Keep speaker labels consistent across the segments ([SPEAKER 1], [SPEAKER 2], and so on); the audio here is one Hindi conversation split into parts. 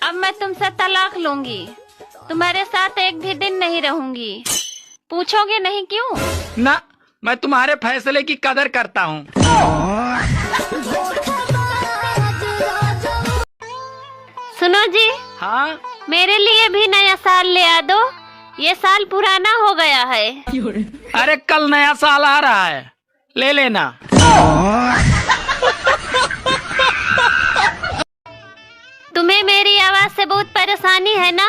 [SPEAKER 1] अब मैं तुमसे तलाक लूंगी। तुम्हारे साथ एक भी दिन नहीं रहूंगी। पूछोगे नहीं क्यों?
[SPEAKER 2] ना, मैं तुम्हारे फैसले की कदर करता हूँ।
[SPEAKER 1] सुनो जी।
[SPEAKER 2] हाँ,
[SPEAKER 1] मेरे लिए भी नया साल ले आ दो। ये साल पुराना हो गया है।
[SPEAKER 2] अरे कल नया साल आ रहा है, ले लेना।
[SPEAKER 1] तुम्हें मेरी आवाज से बहुत परेशानी है ना?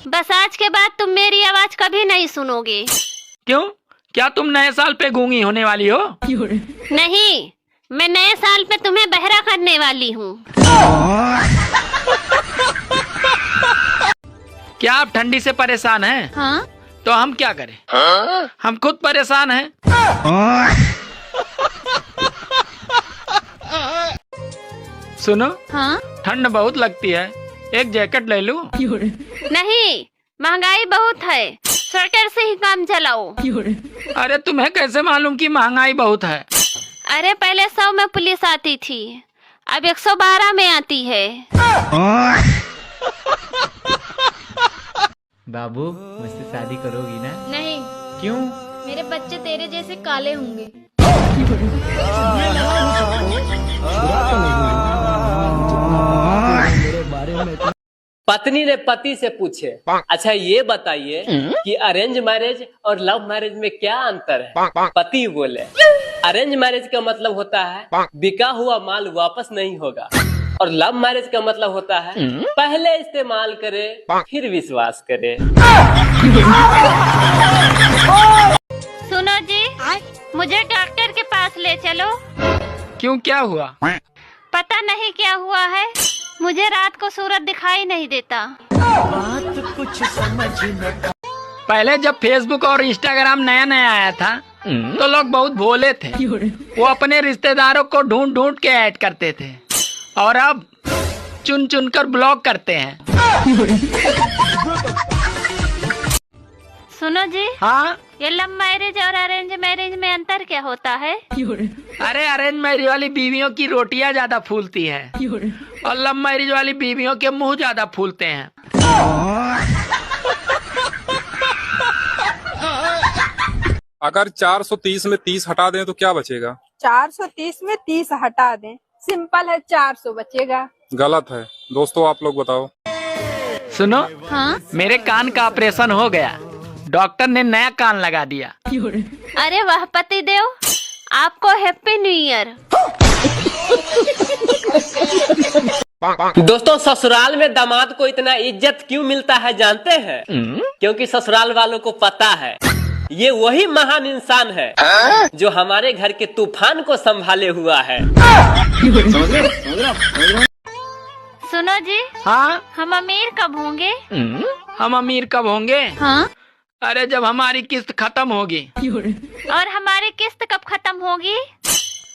[SPEAKER 1] बस आज के बाद तुम मेरी आवाज कभी नहीं सुनोगे।
[SPEAKER 2] क्यों? क्या तुम नए साल पे गूंगी होने वाली हो?
[SPEAKER 1] नहीं, मैं नए साल पे तुम्हें बहरा करने वाली हूँ।
[SPEAKER 2] क्या आप ठंडी से परेशान हैं?
[SPEAKER 1] हाँ?
[SPEAKER 2] तो हम क्या करें? हम खुद परेशान हैं। सुनो,
[SPEAKER 1] हाँ?
[SPEAKER 2] ठंड बहुत लगती है, एक जैकेट ले लूं?
[SPEAKER 1] नहीं, महंगाई बहुत है, स्वेटर से ही काम चलाओ।
[SPEAKER 2] अरे तुम्हें कैसे मालूम कि महंगाई बहुत है?
[SPEAKER 1] अरे पहले 100 में पुलिस आती थी, अब 112 में आती है।
[SPEAKER 3] बाबू, मुझसे शादी करोगी ना?
[SPEAKER 4] नहीं।
[SPEAKER 3] क्यों?
[SPEAKER 4] मेरे बच्चे तेरे जैसे काले होंगे।
[SPEAKER 5] पत्नी ने पति से पूछे, अच्छा ये बताइए कि अरेंज मैरिज और लव मैरिज में क्या अंतर है? पति बोले, अरेंज मैरिज का मतलब होता है बिका हुआ माल वापस नहीं होगा, और लव मैरिज का मतलब होता है पहले इस्तेमाल करे फिर विश्वास करे।
[SPEAKER 1] सुनो जी, मुझे डॉक्टर के पास ले चलो।
[SPEAKER 2] क्यों, क्या हुआ?
[SPEAKER 1] पता नहीं क्या हुआ है, मुझे रात को सूरज दिखाई नहीं देता।
[SPEAKER 2] पहले जब फेसबुक और इंस्टाग्राम नया नया आया था तो लोग बहुत भोले थे, वो अपने रिश्तेदारों को ढूंढ ढूंढ के ऐड करते थे, और अब चुन चुन कर ब्लॉक करते हैं।
[SPEAKER 1] सुनो जी।
[SPEAKER 2] हाँ?
[SPEAKER 1] ये लव मैरिज और अरेंज मैरिज में अंतर क्या होता है?
[SPEAKER 2] अरे अरेंज मैरिज वाली बीवियों की रोटियां ज्यादा फूलती है, और लव मैरिज वाली बीवियों के मुंह ज्यादा फूलते हैं।
[SPEAKER 6] अगर 430 में 30 हटा दें तो क्या बचेगा?
[SPEAKER 7] 430 में 30 हटा दें, सिंपल है, 400 बचेगा।
[SPEAKER 6] गलत है। दोस्तों आप लोग बताओ।
[SPEAKER 2] सुनो,
[SPEAKER 1] हाँ?
[SPEAKER 2] मेरे कान का ऑपरेशन हो गया, डॉक्टर ने नया कान लगा दिया।
[SPEAKER 1] अरे वाह पति देव, आपको हैप्पी न्यू ईयर।
[SPEAKER 5] दोस्तों, ससुराल में दामाद को इतना इज्जत क्यों मिलता है जानते हैं? क्योंकि ससुराल वालों को पता है ये वही महान इंसान है जो हमारे घर के तूफान को संभाले हुआ है।
[SPEAKER 1] सुनो जी।
[SPEAKER 2] हाँ?
[SPEAKER 1] हम अमीर कब होंगे?
[SPEAKER 2] हम अमीर कब होंगे?
[SPEAKER 1] हाँ?
[SPEAKER 2] अरे जब हमारी किस्त खत्म होगी।
[SPEAKER 1] और हमारी किस्त कब खत्म होगी?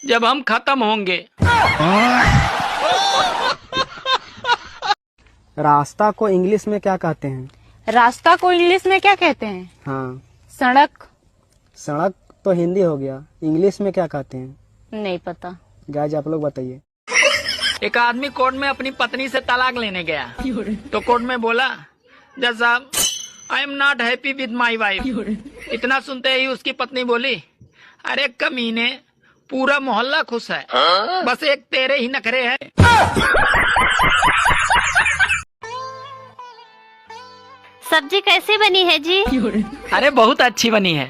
[SPEAKER 2] जब हम खत्म होंगे।
[SPEAKER 8] रास्ता को इंग्लिश में क्या कहते हैं?
[SPEAKER 4] रास्ता को इंग्लिश में क्या कहते हैं?
[SPEAKER 8] हाँ।
[SPEAKER 4] सड़क।
[SPEAKER 8] सड़क तो हिंदी हो गया, इंग्लिश में क्या कहते हैं?
[SPEAKER 4] नहीं पता।
[SPEAKER 8] गाइस आप लोग बताइए।
[SPEAKER 2] एक आदमी कोर्ट में अपनी पत्नी से तलाक लेने गया, तो कोर्ट में बोला, जज साहब, I am not happy with my wife. इतना सुनते ही उसकी पत्नी बोली, अरे कमीने, पूरा मोहल्ला खुश है, बस एक तेरे ही नखरे हैं।
[SPEAKER 1] सब्जी कैसी बनी है जी?
[SPEAKER 2] अरे बहुत अच्छी बनी है।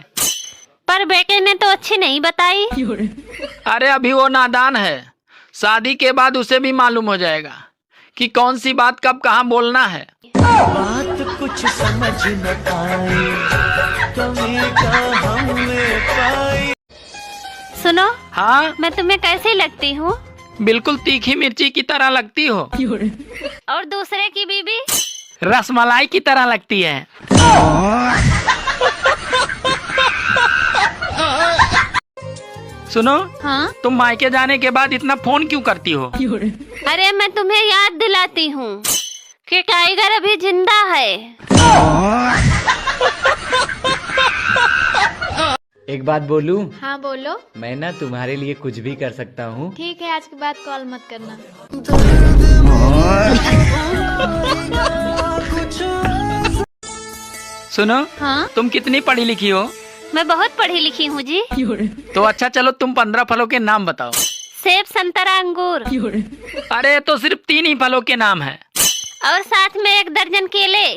[SPEAKER 1] पर बेटे ने तो अच्छी नहीं बताई।
[SPEAKER 2] अरे अभी वो नादान है, शादी के बाद उसे भी मालूम हो जाएगा कि कौन सी बात कब कहाँ बोलना है।
[SPEAKER 9] बात कुछ समझ न पाई, कमी हमने पाई।
[SPEAKER 1] सुनो।
[SPEAKER 2] हाँ?
[SPEAKER 1] मैं तुम्हें कैसी लगती हूँ?
[SPEAKER 2] बिल्कुल तीखी मिर्ची की तरह लगती हो।
[SPEAKER 1] और दूसरे की बीबी?
[SPEAKER 2] रसमलाई की तरह लगती है। सुनो।
[SPEAKER 1] हाँ?
[SPEAKER 2] तुम मायके जाने के बाद इतना फोन क्यों करती हो?
[SPEAKER 1] अरे मैं तुम्हें याद दिलाती हूँ कि टाइगर अभी जिंदा है।
[SPEAKER 3] एक बात बोलूं?
[SPEAKER 4] हाँ बोलो।
[SPEAKER 3] मैं ना तुम्हारे लिए कुछ भी कर सकता हूँ।
[SPEAKER 4] ठीक है, आज के बाद कॉल मत करना।
[SPEAKER 2] सुनो,
[SPEAKER 1] हाँ?
[SPEAKER 2] तुम कितनी पढ़ी लिखी हो?
[SPEAKER 1] मैं बहुत पढ़ी लिखी हूँ जी।
[SPEAKER 2] तो अच्छा चलो, तुम 15 फलों के नाम बताओ।
[SPEAKER 1] सेब, संतरा, अंगूर।
[SPEAKER 2] अरे तो सिर्फ 3 ही फलों के नाम है।
[SPEAKER 1] और साथ में 1 दर्जन केले।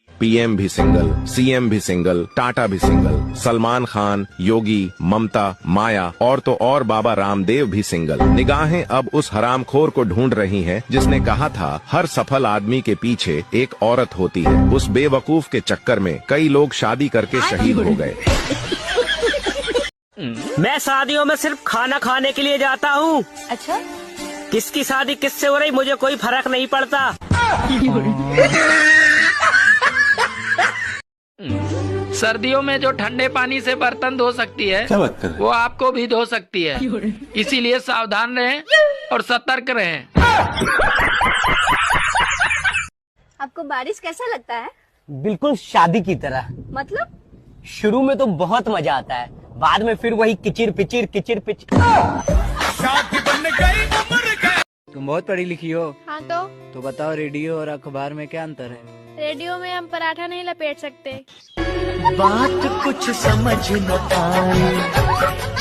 [SPEAKER 10] पीएम भी सिंगल, सीएम भी सिंगल, टाटा भी सिंगल, सलमान खान, योगी, ममता, माया और तो और बाबा रामदेव भी सिंगल। निगाहें अब उस हरामखोर को ढूंढ रही हैं जिसने कहा था हर सफल आदमी के पीछे एक औरत होती है। उस बेवकूफ के चक्कर में कई लोग शादी करके शहीद हो गए।
[SPEAKER 9] मैं शादियों में सिर्फ खाना खाने के लिए जाता हूँ।
[SPEAKER 4] अच्छा,
[SPEAKER 9] किसकी शादी किससे हो रही मुझे कोई फर्क नहीं पड़ता।
[SPEAKER 2] सर्दियों में जो ठंडे पानी से बर्तन धो सकती है,
[SPEAKER 6] क्या बात कर रहे हैं?
[SPEAKER 2] वो आपको भी धो सकती है। इसीलिए सावधान रहें और सतर्क रहें।
[SPEAKER 7] आपको बारिश कैसा लगता है?
[SPEAKER 8] बिल्कुल शादी की तरह।
[SPEAKER 7] मतलब?
[SPEAKER 8] शुरू में तो बहुत मजा आता है, बाद में फिर वही किचिर पिचिर किचिर पिचिर।
[SPEAKER 3] तुम बहुत पढ़ी लिखी हो,
[SPEAKER 4] हाँ
[SPEAKER 3] तो बताओ रेडियो और अखबार में क्या अंतर है?
[SPEAKER 4] रेडियो में हम पराठा नहीं लपेट सकते।
[SPEAKER 9] बात कुछ समझ न आए,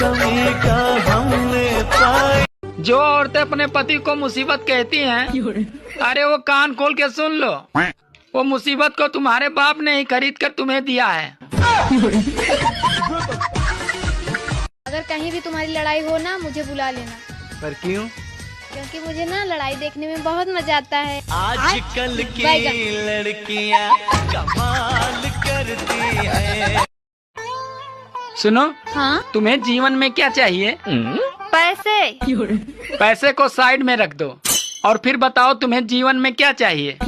[SPEAKER 9] कमी का हमने पाए।
[SPEAKER 2] जो औरतें अपने पति को मुसीबत कहती हैं, अरे वो कान खोल के सुन लो। वो मुसीबत को तुम्हारे बाप ने ही खरीद कर तुम्हें दिया है।
[SPEAKER 4] अगर कहीं भी तुम्हारी लड़ाई हो ना, मुझे बुला लेना।
[SPEAKER 3] पर क्यों?
[SPEAKER 4] क्योंकि मुझे ना लड़ाई देखने में बहुत मजा आता है।
[SPEAKER 9] आजकल की लड़कियां कमाल करती है।
[SPEAKER 2] सुनो,
[SPEAKER 1] हाँ?
[SPEAKER 2] तुम्हें जीवन में क्या चाहिए?
[SPEAKER 1] पैसे।
[SPEAKER 2] पैसे को साइड में रख दो और फिर बताओ तुम्हें जीवन में क्या चाहिए?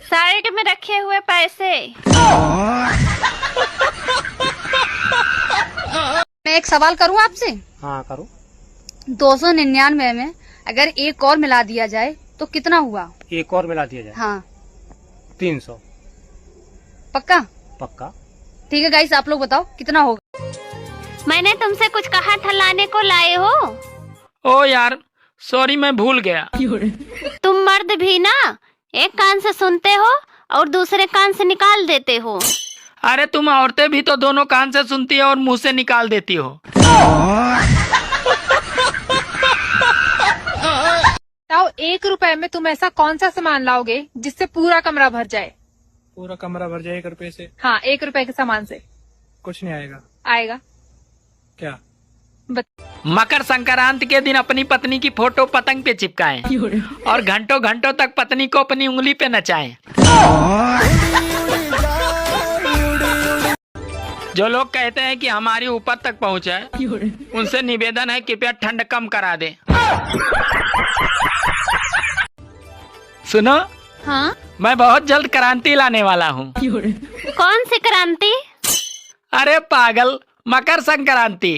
[SPEAKER 1] साइड में रखे हुए पैसे।
[SPEAKER 4] मैं एक सवाल करूँ आपसे?
[SPEAKER 8] हाँ करो।
[SPEAKER 4] 299 में अगर एक और मिला दिया जाए तो कितना हुआ?
[SPEAKER 8] एक और मिला दिया जाए।
[SPEAKER 4] हाँ,
[SPEAKER 8] 300।
[SPEAKER 4] पक्का?
[SPEAKER 8] पक्का।
[SPEAKER 4] ठीक है गाइस, आप लोग बताओ कितना होगा?
[SPEAKER 1] मैंने तुमसे कुछ कहा था, लाने को लाए हो?
[SPEAKER 2] ओ यार, सॉरी, मैं भूल गया।
[SPEAKER 1] तुम मर्द भी ना एक कान से सुनते हो और दूसरे कान से निकाल देते हो।
[SPEAKER 2] अरे तुम औरतें भी तो दोनों कान से सुनती है और मुंह से निकाल देती हो।
[SPEAKER 7] बताओ, 1 रुपए में तुम ऐसा कौन सा सामान लाओगे जिससे पूरा कमरा भर जाए?
[SPEAKER 6] पूरा कमरा भर जाए 1 रुपए से?
[SPEAKER 7] हाँ, 1 रुपए के सामान से।
[SPEAKER 6] कुछ नहीं आएगा।
[SPEAKER 7] आएगा।
[SPEAKER 6] क्या?
[SPEAKER 2] मकर संक्रांति के दिन अपनी पत्नी की फोटो पतंग पे चिपकाएं और घंटों घंटों तक पत्नी को अपनी उंगली पे नचाएं। जो लोग कहते हैं कि हमारी ऊपर तक पहुंच है, उनसे निवेदन है कृपया ठंड कम करा दें। सुनो,
[SPEAKER 1] हाँ?
[SPEAKER 2] मैं बहुत जल्द क्रांति लाने वाला हूँ।
[SPEAKER 1] कौन सी क्रांति?
[SPEAKER 2] अरे पागल, मकर संक्रांति।